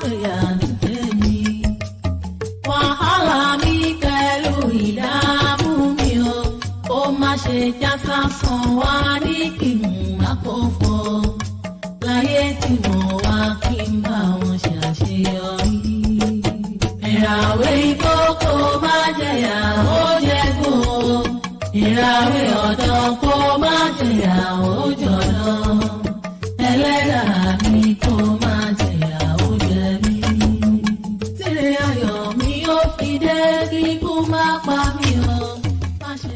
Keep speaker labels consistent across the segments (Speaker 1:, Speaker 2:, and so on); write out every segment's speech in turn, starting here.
Speaker 1: fẹ̀yà nìtẹ̀mí. Wàhálà mi pẹ̀lú ìdààmú mi o, ó má ṣe já sásán wá ní kí n má kó fọ́. Láyé tí mo wá kí n bá wọn ṣàṣeyọrí. Ìràwé ìkókó má jẹ̀yà ó jẹ̀gbò. Ìràwé ọ̀dọ́ kó má jẹ̀yà ó jọ̀dọ̀. Ẹlẹ́dàá mi kó má jẹ̀yà ó jẹ̀mí. Tíré ayọ̀ mi ó fi dé kíkú má pa mí o. Má ṣe.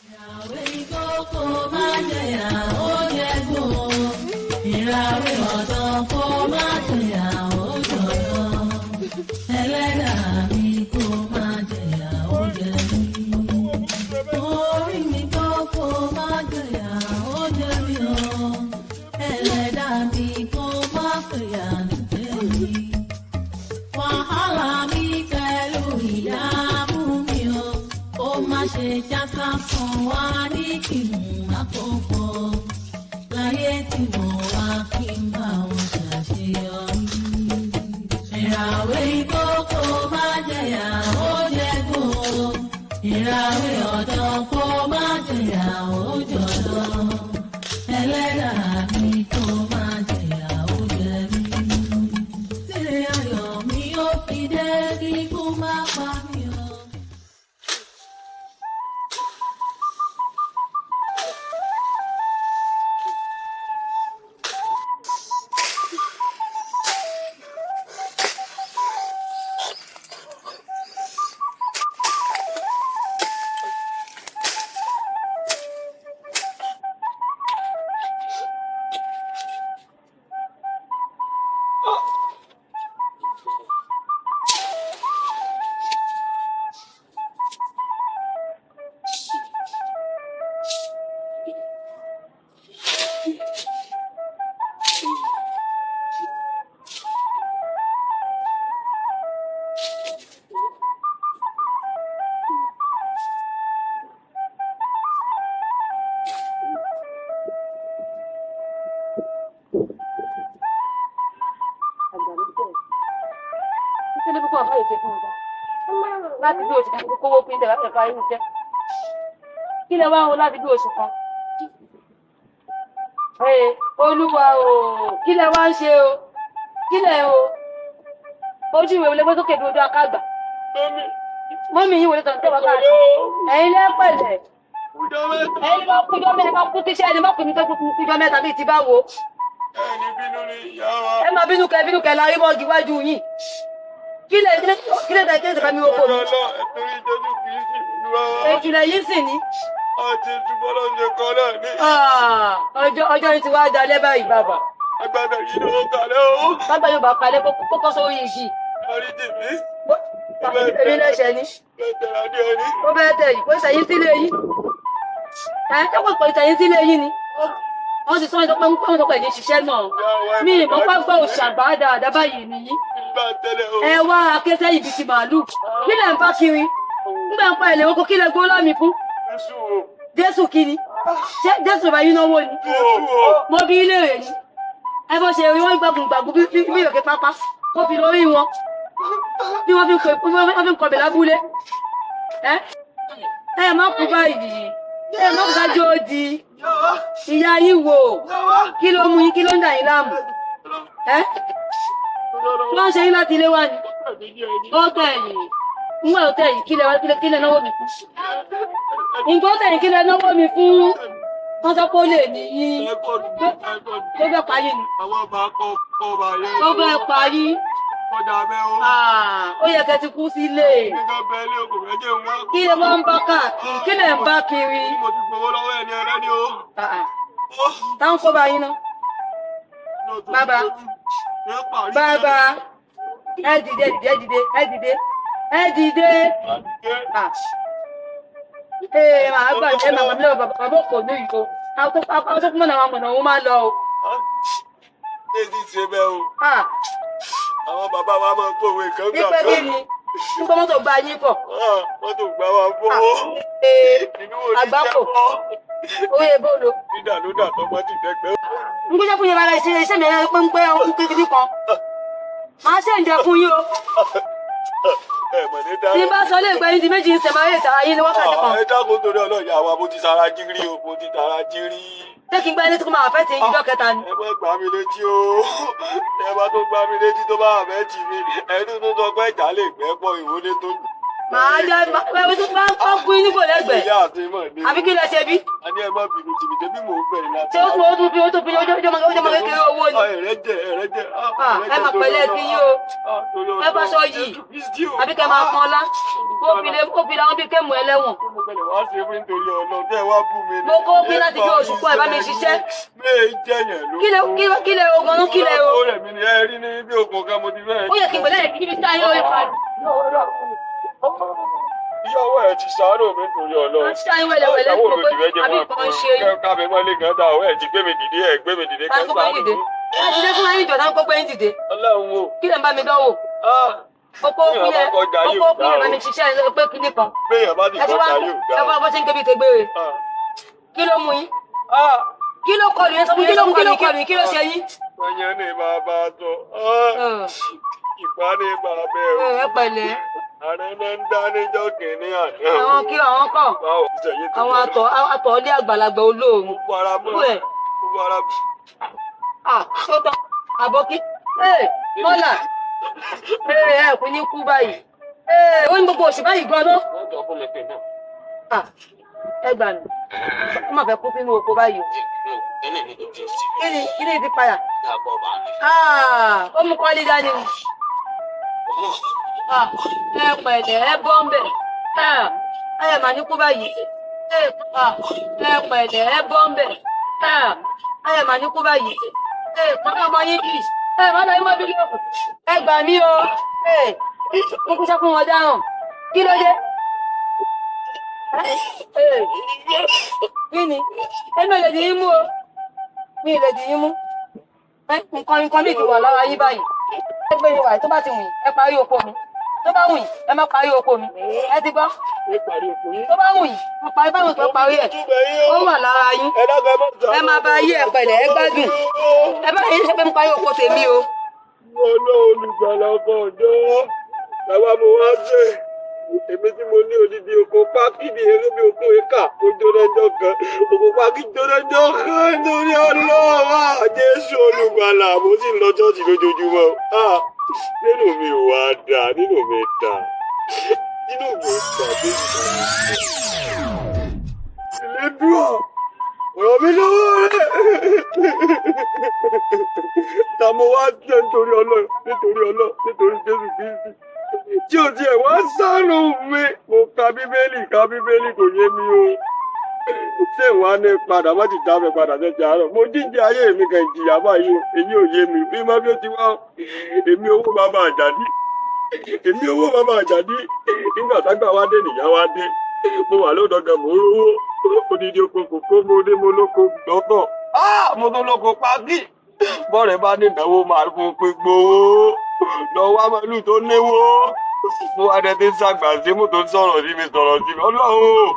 Speaker 1: Ìràwé ìkókó má jẹ̀yà ó jẹ̀gbò. Ìràwé ọ̀dọ́ kó má jẹ̀yà ó jọ̀dọ̀. Ẹlẹ́dàá mi kó má jẹ̀yà ó jẹ̀mí. Orí mi kókó má jẹ̀yà ó jẹ̀mí o. Ẹlẹ́dàá mi kó má fẹ̀yà nìtẹ̀mí. Wàhálà mi pẹ̀lú ìdààmú mi o, ó má ṣe já sásán wá ní kí n má kó fọ́. Láyé tí mo wá kí n bá wọn ṣàṣeyọrí. Ìràwé ìkókó má jẹ̀yà ó jẹ̀gbò. Ìràwé ọ̀dọ́ kó má jẹ̀yà ó jọ̀dọ̀. Ẹlẹ́dàá mi kó má jẹ̀yà ó jẹ̀mí. Tíré ayọ̀ mi ó fi dé kíkú má pa mí o. Láti bí oṣù kan kówó pín tẹ̀lá tẹ̀ka irú jẹ́. Kí lẹ wá ń wo láti bí oṣù kan? Olúwa o, kí lẹ wá ń ṣe o? Kí lẹ o? Ojú ìwé wọlé sókè bí ojú akágbà. Mọ́mí yín wọlé tàn tẹ́wọ́ káàkiri. Ẹ̀yin lẹ́pẹ̀lẹ̀. Ẹ̀yin bá kújọ́ mẹ́ta bá kú tíṣẹ́ ẹni má kú ní tó kú kújọ́ mẹ́ta bíi ti bá wo.
Speaker 2: Ẹni bínú ni ìyá wa.
Speaker 1: Ẹ máa bínú kẹ lárí mọ́ọ̀gì wájú yín. Kí lè tẹ̀ka mi oko mi?
Speaker 2: Ẹ̀tọ́rí Jésù Kristi Olúwa wa.
Speaker 1: Ìkìlẹ̀ yìí sì ní.
Speaker 2: Àti ìtúbọ̀ lọ ṣe kan náà ní.
Speaker 1: Ọjọ́ yìí ti wá dalẹ́ báyìí bàbá.
Speaker 2: Agbada yìí ló ń kalẹ̀ o.
Speaker 1: Bàbá yóò bá kalẹ̀ kókó sórí igi.
Speaker 2: Orí tèmi.
Speaker 1: Èmi lẹ́sẹ̀ ni.
Speaker 2: Bẹ́tẹ̀rẹ̀ adé ẹni.
Speaker 1: Ó bẹ́ẹ̀ tẹ̀ yìí, ó ṣẹ̀yìn sílé yìí. Ẹ wọ́n pọ̀ ìṣẹ̀yìn sílé yìí ni. Wọ́n ti sọ́yìn tó pé ń pọ́n tó pẹ̀ ní ṣiṣẹ́ náà. Mi ìmọ̀ pápá òṣàgbà dáadáa báyìí nìyí. Ẹ wá akẹ́sẹ́ yìí bíi ti màálù. Kí lẹ̀ ń bá kiri? Nígbà ń pa ilé oko kí lẹ gbó lámì fún? Jésù kiri. Jésù bá yín náwó ni. Mo bí ilé rẹ̀ ni. Ẹ bọ́ ṣe rí wọ́n gbàgùn bí ìròkè pápá. Ó fi lórí wọn. Bí wọ́n fi ń kọbẹ̀ lábúlé. Ẹ má kú báyìí. Ẹ má kú dájú ó di. Ìyá yín wò. Kí ló mú yín? Kí ló ń dà yín láàmú? Wọ́n ṣe yín láti ilé wá ni. Ó tẹ̀yìn. Nígbà tó tẹ̀yìn kí lẹ náwó mi fún. Nǹkan ó tẹ̀yìn kí lẹ náwó mi fún. Wọ́n sọ pé ó lè níyí. Ó fẹ́ parí ni. Ó fẹ́ parí. Ó yẹ kẹ́ ti kú sílé. Kí lẹ máa ń bá káàkiri? Kí lẹ ń bá kiri? Táwọn kó bá yín ná. Bàbá. Ẹ dìde. Màá gbà ẹ màmá mi lọ bàbá òkò ní ìgò. Àwọn tó kún mọ́nà àwọn mọ̀nà òun máa lọ o.
Speaker 2: Èdè ti ṣe bẹ́ẹ̀ o. Àwọn bàbá wa máa ń kówé kan gbà kan.
Speaker 1: Ìpè kí ni? Nígbà mọ́tò gba yín pọ̀.
Speaker 2: Mọ́tò gbà wá fowó.
Speaker 1: Àgbákò. Owó ebolo.
Speaker 2: Dídà ló dà tọmọ ti dẹgbẹ́.
Speaker 1: N kò jẹ́ fún yẹn bára iṣẹ́ mi ẹ̀rọ pẹ́ńpẹ́ ọkùn kékeré kan.
Speaker 3: ṣe ń jẹ fún yín o. Tí bá sọ lè gbẹ yín di méjì ń sẹ̀mọ́ ayé ìtara yín ní wákàtí kan.
Speaker 2: Ẹ dákun torí ọlọ́ọ̀yà wa mo ti sara jírí o, mo ti tara jírí.
Speaker 3: Ṣé kí n gbẹ́ ní tí kò máa fẹ́ ti ìjọ kẹta ni?
Speaker 2: Ẹ má gbá mi létí o, ẹ má tó gbá mi létí tó bá wà fẹ́ tì mí, ẹni tó sọ pé ìjà lè gbẹ́ pọ̀ ìwọlé tó.
Speaker 3: Màá jẹ́ ẹgbẹ́ tó bá ń kọ́ gún nígbò lẹ́gbẹ̀ẹ́.
Speaker 2: Ìyá àti ìmọ̀ ni.
Speaker 3: Àbí kí lẹ ṣe bí?
Speaker 2: A ní ẹ má bínú tìbí tẹ́bí mò ń bẹ̀ ní láti.
Speaker 3: Ṣé ó tún fi ọjọ́ máa kékeré owó ni?
Speaker 2: Ẹ̀rẹ́jẹ̀.
Speaker 3: Ẹ máa pẹ̀lẹ́ sí yín o. Ẹ bá sọ yìí. Àbí kẹ́ máa pọn ọlá. Ó fi láwọn bí kémù ẹlẹ́wọ̀n.
Speaker 2: Wá ṣe fún nítorí ọlọ́run tẹ́ wá bú mi.
Speaker 3: Mo kó bí láti bí oṣù kọ́ ẹ̀ bá mi ṣiṣẹ́.
Speaker 2: Méè jẹ̀yàn ló.
Speaker 3: Kí lẹ ogun ọdún kí lẹ o?
Speaker 2: Ó rẹ̀ mí ni ẹ rí ní bí okùn kan mo ti fẹ́.
Speaker 3: Ó yẹ kí ìpínlẹ̀ kí níbi tí ayé ó lè pa.
Speaker 2: Ìyàwó ẹ̀ ti ṣàánú mi nítorí ọlọ́run.
Speaker 3: Wọ́n ti ṣáyé wẹ̀lẹ̀wẹ̀lẹ̀
Speaker 2: Ìyàwó
Speaker 3: fún
Speaker 2: mi
Speaker 3: pé
Speaker 2: ti fẹ́ jẹ́
Speaker 3: àbí
Speaker 2: wọn
Speaker 3: nǹkan ṣe yín.
Speaker 2: kábẹ́ mọ́lé gan dá ọ̀wẹ́ ẹ̀ ti gbé mi dìde ẹ̀ gbé mi dìde
Speaker 3: Báyìí kókó yín dìde. Ẹ dìde fún ayé ìjọba kókó yín dìde.
Speaker 2: Ọlọ́run o.
Speaker 3: Kí lè ń bá mi dánwò? Kókó kúlẹ̀ bá mi ṣiṣẹ́ pé kíní kan.
Speaker 2: Béèyàn bá ti
Speaker 3: Ẹ ti wá
Speaker 2: kọjá yóò dá.
Speaker 3: ẹ bá bọ́ ṣe ń kébi tẹgbére. Kí ló mú yín? Kí ló kọlù yẹn sọ fún kí ló kí ló ṣe yín?
Speaker 2: Ẹyẹ ní bàbá sọ. Ìpá ní bàbá ẹ̀ o.
Speaker 3: Ẹ pẹ̀lẹ́.
Speaker 2: Ààrẹ náà ń dá níjọ́ kìíní àná.
Speaker 3: Àwọn kí àwọn kọ̀. Àwọn àtọ̀ ilé àgbàlagbà olóòrùn.
Speaker 2: Gbogbo ara mọ́. Gbogbo ara mọ́.
Speaker 3: Tó tán, àbọ̀kí. Mọ́là. Ẹ kú ní kú báyìí. Ó ní gbogbo òṣù báyìí gan-an. Ẹ gbà mí. Ó mà fẹ́ kú sínú oko báyìí o. Kí ni ti padà? Ó mú kọ́lé dání o. Ẹ pẹ̀lẹ́ ẹ bọ́ ń bẹ̀. Ẹ mà ní kú báyìí. Ẹ pẹ̀lẹ́ ẹ bọ́ ń bẹ̀. Ẹ mà ní kú báyìí. Pátá ọmọ yín bì. Má lọ yín mọ́ bí lọ. Ẹ gbà mí o. Mo kú sẹ́kún wọn dáhùn. Kí ló dé? Kí ni? Ẹnu ìlẹ̀dì yín mú o. Mi ìlẹ̀dì yín mú. Nǹkan mi ti wà lára yín báyìí. Ẹ gbé yín wà tó bá ti wù yín, ẹ parí oko mi. Tó bá wù yín, ẹ má parí oko mi. Ẹ ti gbọ́? Tó bá wù yín, mo parí báwọn tó parí ẹ̀. Ó wà lára yín. Ẹ máa bá yí ẹ pẹ̀lẹ́, ẹ gbádùn. Ẹ bá yín ṣe pé mo parí oko tèmi o.
Speaker 2: Ọlọ́run olùgbàlà ọkọ̀ ọ̀dọ́. Làwa mo wá ṣe. Èmi tí mo ní odidi oko pákí ní eré bí oko éka ó jónájọ́ kan. Oko pákí jónájọ́ kan nítorí ọlọ́run. Jésù olùgbàlà mo sì ń lọ ṣọ́ọ̀ṣì lójoojúmọ́. Nínú mi ò wá dà, nínú mi dà. Nínú mi dà bí ìlédùá. Ọ̀rọ̀ mi lọ́wọ́ rẹ̀. Ta mo wá jẹ́ nítorí ọlọ́run, nítorí Jésù Kristi. Tí o tiẹ̀ wá ṣàánú mi, mo ka bíbélì kò yé mi o. Ṣé ìwà ní padà má ti dá mi padà sẹ́jà àárọ̀? Mo jíjẹ ayé mi kan ìjìyà báyìí o, èyí ò yé mi. Bí má bí ó ti wá, èmi owó bàbá àjàdí. Nígbà tágbà wá dé nìyá wá dé. Mo wà lọ́dọ̀ gan mo rówó. Odidi oko kòkó mo lóko lọ́kọ̀. Mo tó lóko pákí. Bọ́ọ̀rẹ̀ bá ní ìnáwó máa fún pé gbowó. Lọ wá màálù tó léwó. Mo wá dẹ́ tí ń ṣàgbà sí mo tó sọ̀rọ̀ sí mi. Ọlọ́run.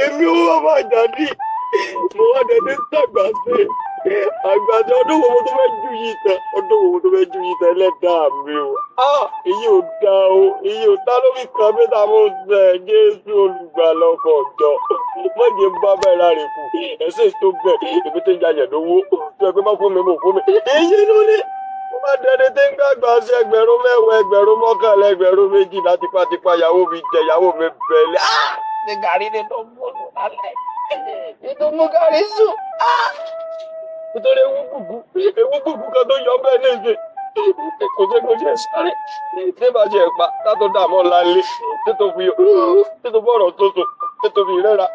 Speaker 2: Èmi ò wá máa jáde. Mo wá dẹ́ tí ń ṣàgbà sí. Àgbàdo ọdún wo tó fẹ́ ju yìí tán ẹlẹ́dàá mi o. Èyí ò dá o, èyí ò dá lórí kan bí ta mo sẹ̀ Jésù olùgbàlà ọkọ̀ ọ̀jọ́. Mọ̀jẹ̀ ń bá bẹ́ẹ̀ láre kù, ẹ̀sẹ̀ tó bẹ̀, èmi tó ń jayẹ̀ lówó, tó ẹgbẹ́ má fún mi, mo fún mi. Èyí ló ní. Mo máa dẹni tí ń gbàgbà sí 10,000, 11,000, 12,000 tipátipá ìyàwó mi jẹ, ìyàwó mi bẹ̀lẹ̀. Ní gàrí ni tó mú lálẹ́. Ètò mú gàrí sùn. Nítorí ewu gbùgbù kan tó yọ bẹ́ẹ̀ léṣe. Kò jẹ́ sáré. Nígbà tí ẹ̀ pa, tátó dààmú lálé, títò bọ̀rọ̀ tó so, títò fi rẹ́ra.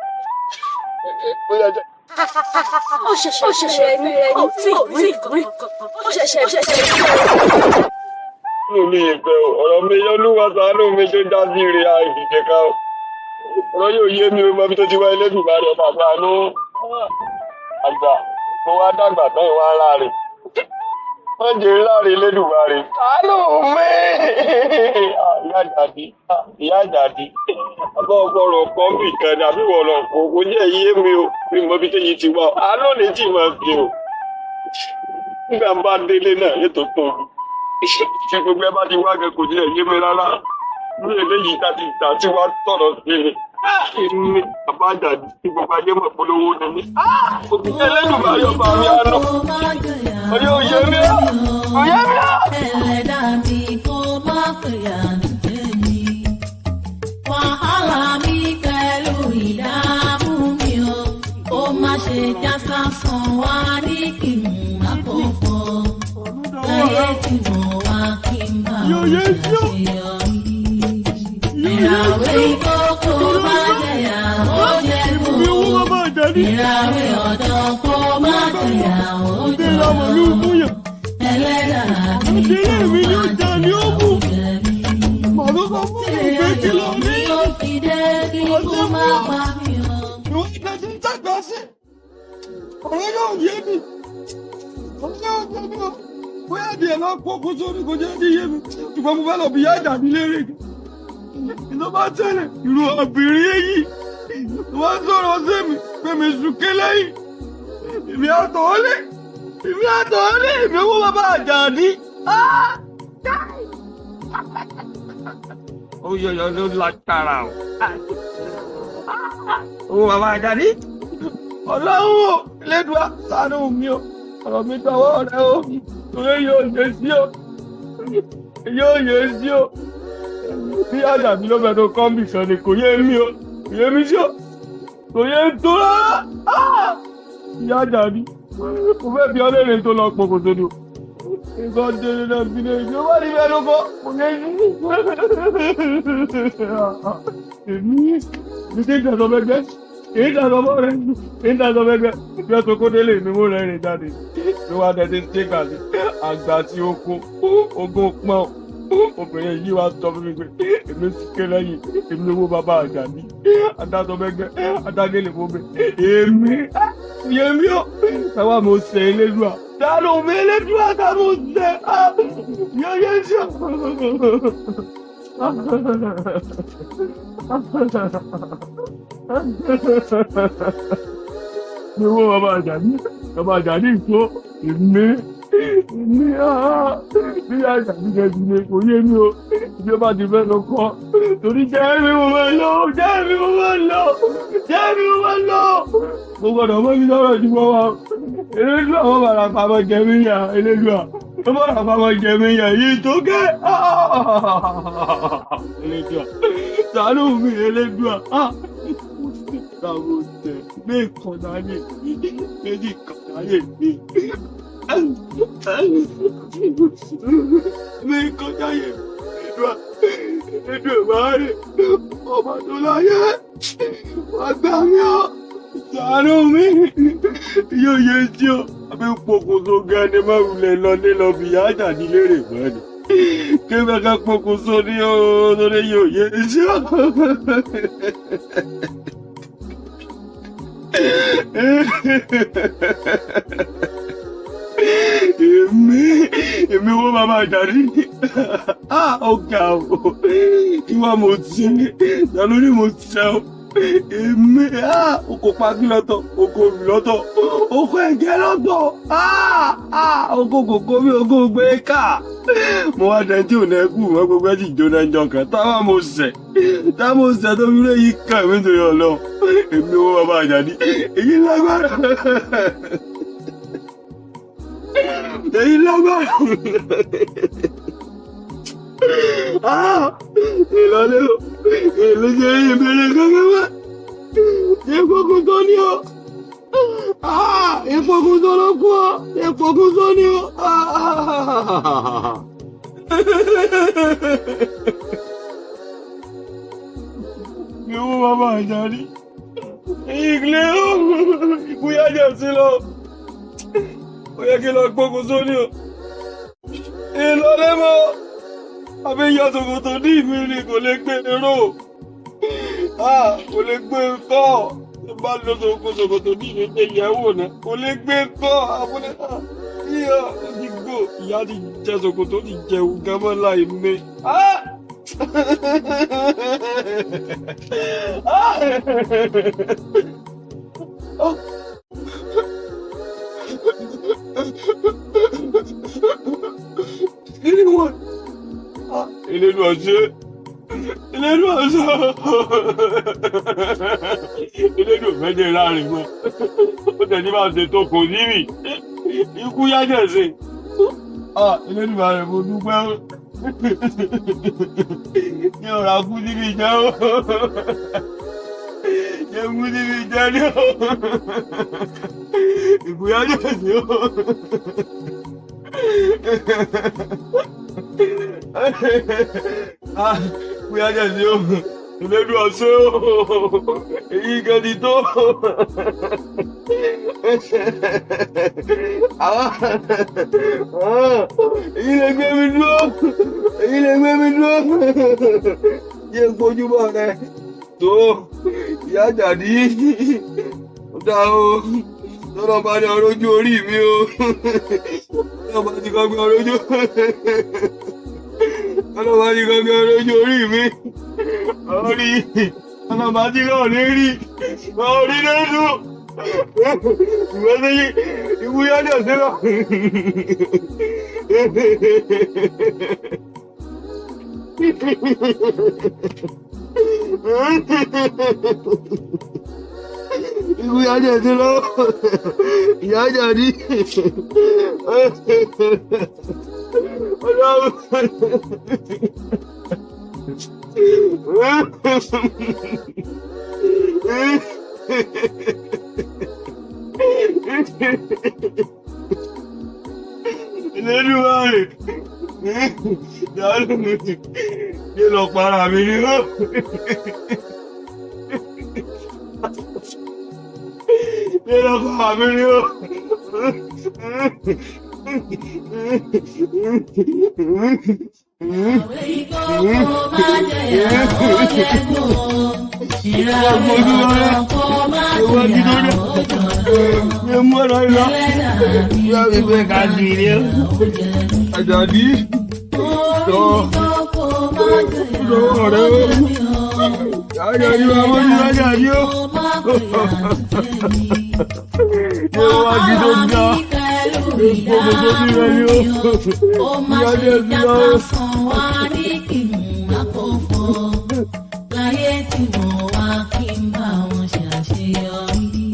Speaker 4: Ó ṣẹ̀ṣẹ̀ ní ẹni
Speaker 2: Mo ní ìfẹ́ o, ọ̀rọ̀ mi Olúwa ṣàánú mi tó já sí ire àìsìkẹ́ká o. Ọ̀rọ̀ yóò yé mi o, mọ bí tó ti wá Elédùmarè ọba ṣàánú. Àgbà, mo wá dàgbà tán ìwà ara rẹ̀. wọ́n jẹ́ láàrin lẹ́dùnmáre. Àánú mi! Ìyá àjàdí. Àbá ọgbọ́rọ̀ kan bì kan ní àbí wọ̀rọ̀ kò jẹ́ iye mi o. Mi mọ bí téyí ti wá. Àánú ní tí máa fi o. Nígbà ń bá délé náà ètò tó. Ṣé gbogbo ẹ bá ti wá gẹ kò jẹ́ iye mi rárá. Ní eléyìí láti ìta tí wá tọ̀nà sí mi. Èmi àbá àjàdí tí gbogbo ayé mọ̀ polówó ni mí. Òkùnkùn ẹlẹ́dùnmáre ọba mi àánú. Oyè òye mi á! Oyè mi á!
Speaker 1: Ẹlẹ́dà mi kó má fìyà jẹ mí. Wàhálà mi pẹ̀lú ìdààmú mi o. Ó má ṣe já sásán wá ní kí n má kó fọ́. Láyé tí mo wá kí n bá wọn ṣàṣeyọrí. Ìràwé ìkókó má jẹyà ó jẹ gbogbo. Ìràwé ọ̀dọ́ kó má jẹyà ó jẹ gbogbo. Ẹlẹ́dà mi kó má jẹyà ó jẹ mí. Ìrìnàjò mi ó fi dé kí kó má pa mí o.
Speaker 5: Ọ̀rọ̀ yóò yé mi. Ọ̀rọ̀ yóò yé mi o. Bóyá di ẹ̀ lọ pọ̀ kó sórí kó jẹ́ ní yé mi. Ṣùgbọ́n mo fẹ́ lọ bí yá ìdàbí lérè. Ìlú bá tẹ̀lé ìlú obìnrin èyí. Wọ́n sọ̀rọ̀ sí mi pé mi sùké lẹ́yìn. Èmi àtọ̀ọ́lé. Èmi owó bàbá Àjàdí. Ó yọ̀yọ̀ ló lágbára o. Owó bàbá Àjàdí. Ọlọ́run Elédùà ṣàánú mi o. Ọ̀rọ̀ mi tọwọ́ rẹ o. Torí yóò yé sí o. Bí Àjàdí ló fẹ́ tó kọ́mbì kan ni kò yé mi o. Kò yé mi sí o. Kò yé tó rárá. Ìyá Àjàdí. Mo fẹ́ fi ọlẹ́rìn tó lọ pọ̀ kò tó dùn. Nǹkan dèrè náà bí lè ṣe wá ní bẹ́ẹ̀ ló kọ́. Kò yé mi. Èmi ti ń tẹ̀sán mẹ́gbẹ́. Ìdàgbọ́ rẹ̀ bí ọ̀tọ̀ kó délé mi mú rẹ̀ rìn jáde ló wá dẹ̀ tí ń tẹ́gbà sí àgbà tí ó kó ogún pọ́n obìnrin yìí wá tọ́ fún mi pé èmi sì ké lẹ́yìn èmi owó bàbá Àjàdí adájọ́ mẹ́gbẹ́ adágẹ́lẹ̀ fún mi èmi ó táwa mo ṣe Elédùà dáná mi Elédùà tá mo ṣe yẹ́yẹ́ sí ní owó bàbá Àjàdí ìfó èmi bí Àjàdí gẹ̀ẹ́sì ni kò yé mi o bí ó bá ti fẹ́ lọ kọ́ torí jẹ́ mi mo máa lọ mo gbọ́dọ̀ mọ́ mi lọ́rọ̀ tí wọ́n wá Elédùà àwọn bàrà pàmò jẹ̀mí yà Elédùà àwọn bàrà pàmò jẹ̀mí yà yìí tó gẹ́ Elédùà ṣàánú mi Elédùà àwọn ọ̀tẹ̀ mẹ́ẹ̀kan láyé méjì kan láyé mi mẹ́ẹ̀kan láyé Elédùà máa rẹ̀ ọba tó láyé wà gbà mí ọ́ ṣàánú mi yóò yé sí ọ àbí pokùnso gan ni máa wulẹ̀ lọ nílọ bí Ìyá Àjàdí lérè mọ́ ni kí mẹ́ka pokùnso ní ó lórí yóò yé sí ọ. Èmi wo bàbá Àjàdí ọ̀gá o ìwà mo ti lórí mo ti ṣe o èmi oko pagi lọ́tọ̀ oko òbí lọ́tọ̀ oko ẹ̀gẹ́ lọ́tọ̀ oko kòkó mi oko gbé ká mo wá dẹ tí ò ní ẹkú wọn gbogbo ẹ ti jóná ẹjọ kan táwa mo ṣẹ tó fi lé yìí kàn mí nítorí Ọlọ́run èmi wo bàbá Àjàdí èyí lágbára ìlọlẹ́ o èlé jẹ́ ìbẹ̀rẹ̀ kankan wá ìfọkùn tó ní o ìfọkùn tó ló kú o ìfọkùn tó ní o. Ìwọ bàbá Àjàdí ìgbìlẹ̀ o ìbúyá jẹ́ sí lọ ó yẹ kí lọ gbógun sóní o ìlọlẹ́ mọ́ àbí ìyá ṣòkòtò ní ìmìrì kò lè gbé ró kò lè gbé kọ́ bá lọ ṣòkòtò ní ìrètè ìyàwó náà kò lè gbé kọ́ abúlé yíyọ ìdìgbò ìyá ti jẹ ṣòkòtò ti jẹun gámọ́ láì mẹ́. Kini wọn? Elédùn ọ̀ṣẹ́. Elédùn ọ̀ṣẹ́. Elédùn méje láàrin mọ́. Ó tẹ̀lé máa ṣe tó kò níbì. Ikú yájẹ̀ ṣe. Elédùn ààrẹ mo dúpẹ́ o. Ní ọ̀rọ̀ akú níbi jẹ́ o. Yẹ mú níbi jẹ́ ní o. Ikú yájẹ̀ ṣe o. Bóyá jẹ́ sí o, Elédùn ọ̀ṣẹ́ o, èyí gan ni tó. Èyí lè gbé mi dúró, èyí lè gbé mi dúró. Yé gbójúmọ́ rẹ tó, ìyá Àjàdí, ó dá o, lọ́dọ̀ bá ní ọrọ̀ ojú orí mi o. Lọ́dọ̀ bá ti kọ́ gbé ọrọ̀ ojú. Ọlọ́ba ti gangan lójú orí mi. Orí ọlọ́ba ti náà ní rí. Orí lẹ́nu. Ìwé ní ìwúyájọ́ sí lọ. Ìwúyájọ́ sí lọ. Ìyá Àjàdí. Elédùmarè, dàlú mi, yé lọ para mi ní o. Yé lọ para mi ní o. Àjàdí jọ ọ̀rẹ́ o. Àjàdí wa mọ́ ní Àjàdí o. Ṣé wá jí tó dá? Gbogbo tó ti rẹ̀ ni o. Ìyá jẹ́ sí lọ.
Speaker 1: Láyé tí mo wá kí n bá wọn ṣàṣeyọrí.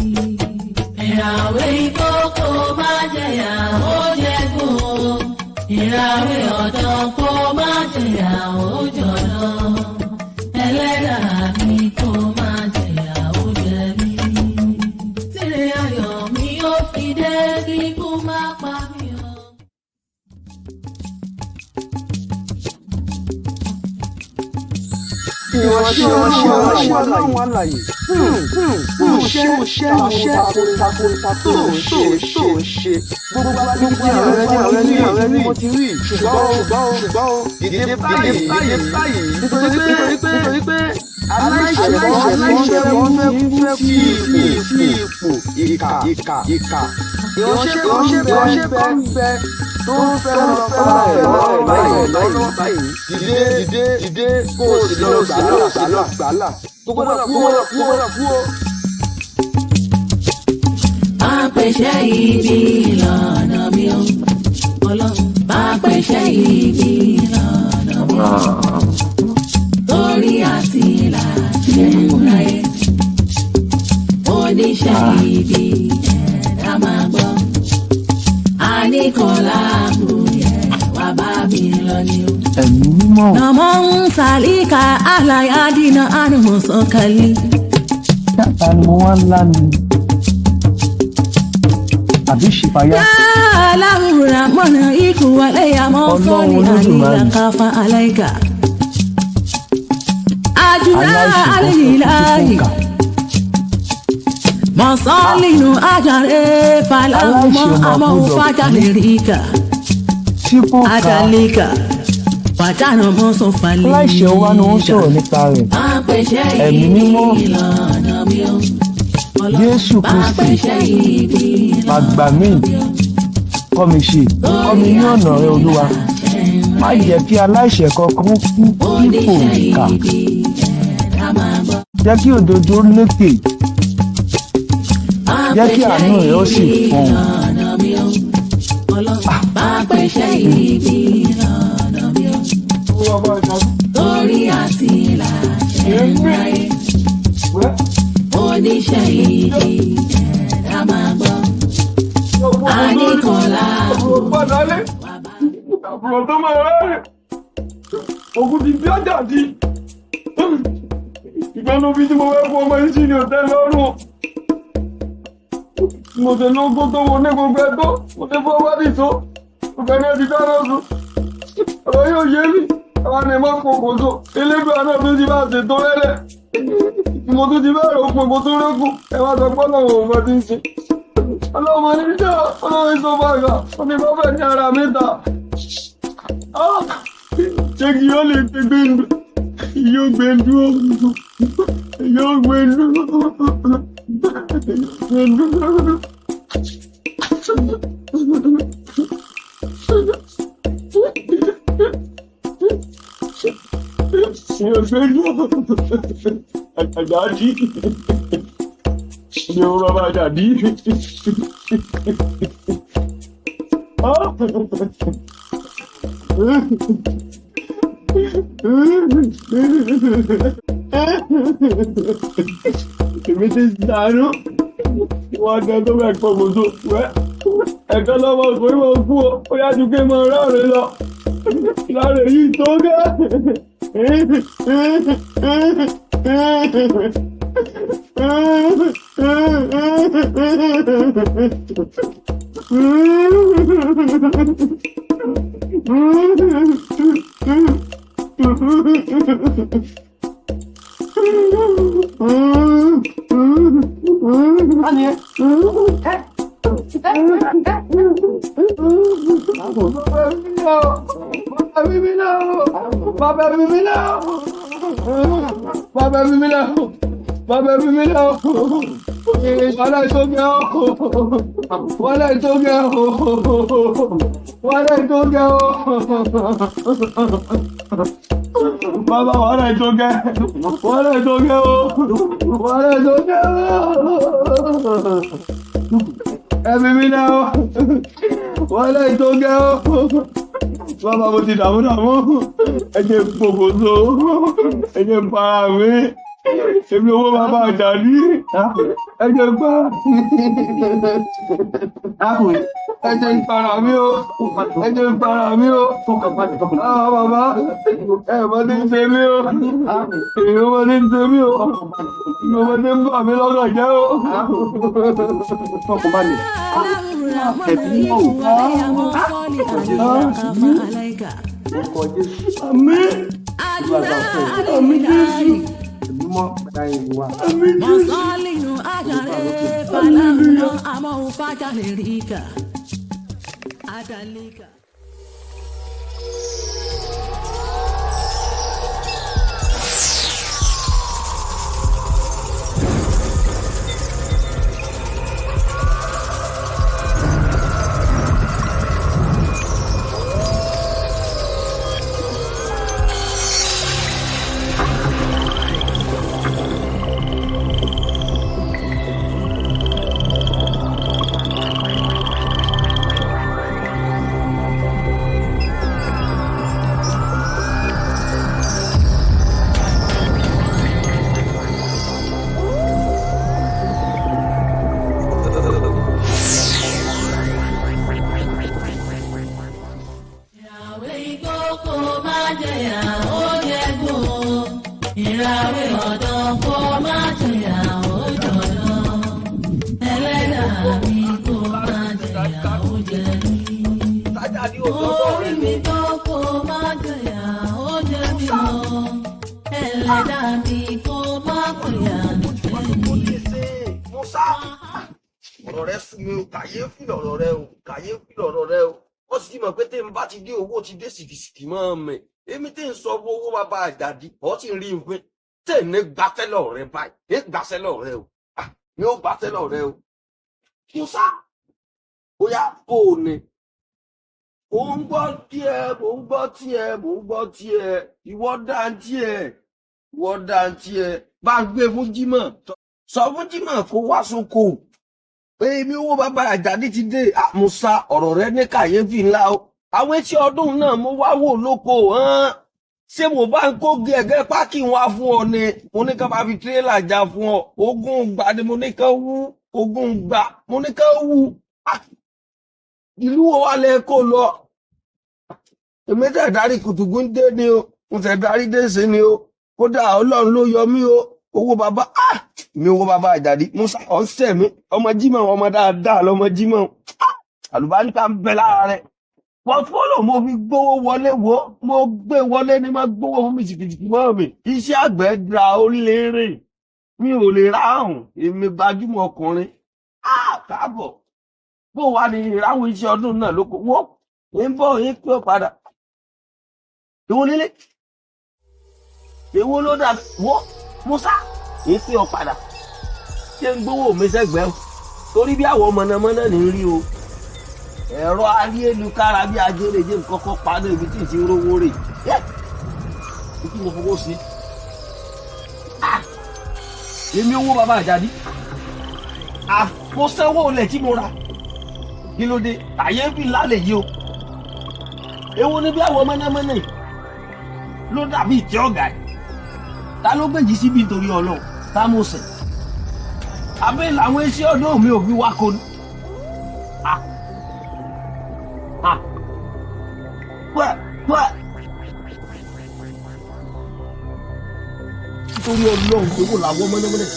Speaker 1: Ìràwé ìkókó má jẹ̀yà ó jẹ́gùn. Ìràwé ọ̀dọ́ kó má jẹ̀yà ó jọ̀lọ́. Ẹlẹ́dàá mi kó má jẹ̀yà ó jẹ mí. Tìrẹ ayọ̀ mi ó fi dé kíkú má pa mí o.
Speaker 6: Ìránṣẹ́ Ọlọ́run alààyè iṣẹ́ takuntakun tó ń ṣe gbogbo àwọn ẹni mo ti rí ṣùgbọ́n dìde báyìí nítorí pé aláìṣẹ̀ wọn fẹ́ kú sí ipò ìkà ìránṣẹ́ kan bẹ tó ń fẹ́ lọ báyìí dìde kó o sì lọ gbàlà tó gbọ́dọ̀ kú o.
Speaker 1: Má pèsè ibi ìlànà mi o, Ọlọ́run. Má pèsè ibi ìlànà mi o, torí àti ìlàjẹ ńláyé. Oníṣẹ́ ibi ẹ̀dá máa gbọ́. Àníkọ́lá àbúyẹ wà bá mi lọ ni o.
Speaker 6: Ẹ̀mí mímọ́.
Speaker 1: Nàmọ́ ń sàlíkà àlàyádìnà ànùmọ̀sọ̀kàlì.
Speaker 6: Dáta ni mo wá ńlá ni. Àbí ṣìpáyà.
Speaker 1: Láàlámùrà mọ̀nà ikú aléyàmọ́ sọ́ọ̀lì àlìlà káfá aláìkà. Àjùlá àlìláyì. Mọ̀sọ́ọ̀lì nù àjàre fàlàmọ́ àmọ́ fàjàlè ríkà. Àjàlíkà. Pàtàkì mọ́sọ̀ falẹ̀.
Speaker 6: Aláìṣẹ̀ wa ni wọ́n sọ̀rọ̀ nípa rẹ̀. Ẹ̀mí mímọ́. Jésù Kristi. Màgbà mí.
Speaker 5: kọ́ mi ṣe, kọ́ mi ní ọ̀nà rẹ Olúwa. Má jẹ́ kí aláìṣẹ̀ kankan kú dípò ìkà. Jẹ́ kí òdodo lékè. Jẹ́ kí àánú rẹ ó sì fún un.
Speaker 1: Torí àti ìlà ẹ̀rù ayé oníṣẹ́ ibi ẹ̀dá máa gbọ́. Àníkànlá
Speaker 2: àbúrò tó máa rẹ̀ ogun ti bí ọjà di ìgbẹ́nu bí tí mo fẹ́ fún ọmọ yìí sí ni òtẹ́ lọ́rùn. Mo tẹ̀ ló gbó tó mo ní gbogbo ẹ̀ tó mo tẹ́ fún ọmọ nìṣó gbogbo ẹni ẹ̀dí dáná sùn. Ọ̀rọ̀ yóò yé mi àwọn ni mo kòkò so elégbé àná tó ti bá ṣètò rẹ́lẹ̀. Mo tún ti bẹ̀rẹ̀ òpin mo tún rẹ́kùn ẹ wá sọ pé ọlọ́run ò mọ ti ń ṣe. Ọlọ́run mọ ní jẹ́ ọlọ́run tó bá gbà ó ní bá fẹ́ ní ara mi ta. Ṣé kí yóò lè gbé gbéńdú? Yóò gbéńdú ọ̀hún. Yóò gbéńdú. Gbéńdú. Yóò gbéńdú. Àjàdí. Ni o bàbá Àjàdí. Èmi ti dànù wọ́n dẹ tó bẹ̀ pọ̀ mọ́tò wẹ́ ẹ̀kan lọ́mọ ọkùnrin máa kú ó yá ju kí n máa ráre lọ láre yìí tó gẹ́. Baba, wàhálà ìtọ́gẹ́ wàhálà ìtọ́gẹ́ o wàhálà ìtọ́gẹ́ o ẹ̀mí mi náà o wàhálà ìtọ́gẹ́ o bàbá mo ti dààmú ẹ̀jẹ̀ pòkòtò ẹ̀jẹ̀ para mi èmi owó bàbá Àjàdí ẹ̀jẹ̀ pa ẹ̀jẹ̀ ìpara mi o ẹ̀jẹ̀ ìpara mi o bàbá ẹ̀mọ́dé ń ṣe mí o ìrọmọdé ń ṣe mí o ìrọmọdé ń bà mí lọ́gàn jẹ́ o. Àmín àmín Jésù.
Speaker 1: Masalinu agare falano amo fajalerica adalika.
Speaker 7: ìràwé ọ̀dọ́ kó má jẹyà ó jọ̀dọ̀ ẹlẹ́dàá mi kó má jẹyà ó jẹ mí. Orí mi tó kó má jẹyà ó jẹ mí o ẹlẹ́dàá mi kó má jẹyà ó jẹ mí.
Speaker 6: Ọ̀rọ̀ rẹ fún mi o, kàyéfì lọ̀rọ̀ rẹ o, kàyéfì lọ̀rọ̀ rẹ o. Wọ́n sì ti mọ̀ pé tèmi bá ti dé owó ti dé sìkìsìkì mọ́ mẹ́. Èmi tí ń sọ owó bàbá Àjàdí, ọ̀ ti rí n pé tèmi gbàtẹ́lọ̀ rẹ báyìí, èé gbàtẹ́lọ̀ rẹ o, mi ò gbàtẹ́lọ̀ rẹ o. Musa, bóyá bó o ní Mò ń gbọ́ tiẹ̀, mò ń gbọ́ tiẹ̀, mò ń gbọ́ tiẹ̀. Ìwọ dáńtí ẹ̀, ìwọ dáńtí ẹ̀. Bá ń gbé fún Jímọ̀. Sọ fún Jímọ̀ kó wá sóko. Pé èmi owó bàbá Àjàdí ti dé. Musa ọ̀rọ̀ rẹ ní kàyéfì ńlá o. Àwọn etí ọdún náà mo wá wò lóko hàn. Ṣé mo bá ń kó gẹ̀gẹ́ pákí wá fún ọ ni? Mo ní ká bá fi tírélà já fún ọ. Ogún gbà ni mo ní ká wú. Ogún gbà mo ní ká wú. Ìlú wo wà lẹ kó lọ? Èmi tẹ̀ dárí kùtùkù ń dé ni o. Mo tẹ̀ dárí dé sí ni o. Kódà Ọlọ́run ló yọ mí o. Owó bàbá mi owó bàbá Àjàdí. Musa ọ̀sẹ̀ mi. Ọmọ Jímọ̀ ọmọ dáadáa lọmọ Jímọ̀. Àlùbáríkà ń bẹ lára rẹ̀. Pọ̀tfólò mo fi gbówó wọlé wo. Mo gbé wọlé ní máa gbówó fún mi jìkìjìkì mọ́ mi. Iṣẹ́ àgbẹ̀ dra ó lérè. Mi ò lè ráhùn. Èmi gbajúmọ̀ ọkùnrin. Káàbọ̀. Bó wà ní ìráhùn iṣẹ́ ọdún náà lóko. Wọ́n ń bọ̀ yín pé ó padà. Èwo nílé? Èwo ló dà? Wọ́n Musa ń pé ó padà. Ṣé ń gbówó mi sẹ́gbẹ̀ẹ́? Torí bí àwọn mọ̀nàmọ́ná ní rí o. Ẹ̀rọ ayélujára bí ajéreje nǹkan kan padà ibi tí ì ti rówó rè. Kí mo fowó sí? Èmi owó bàbá Àjàdí. Mo sanwó olè tí mo rà. Kí ló dé? Kàyéfì lálẹ́ yìí o. Èwo ni bí àwọn mọ̀nàmọ́ná yìí ló dàbí ìtì ọ̀gá ẹ̀. Ta ló gbèjì síbi nítorí Ọlọ́run? Ta mo sẹ̀? Abẹ́ làwọn iṣẹ́ ọdún mi ò fi wá kó ni. Pẹ́. Nítorí Ọlọ́run pé kò làwọn mọ̀nàmọ́ná.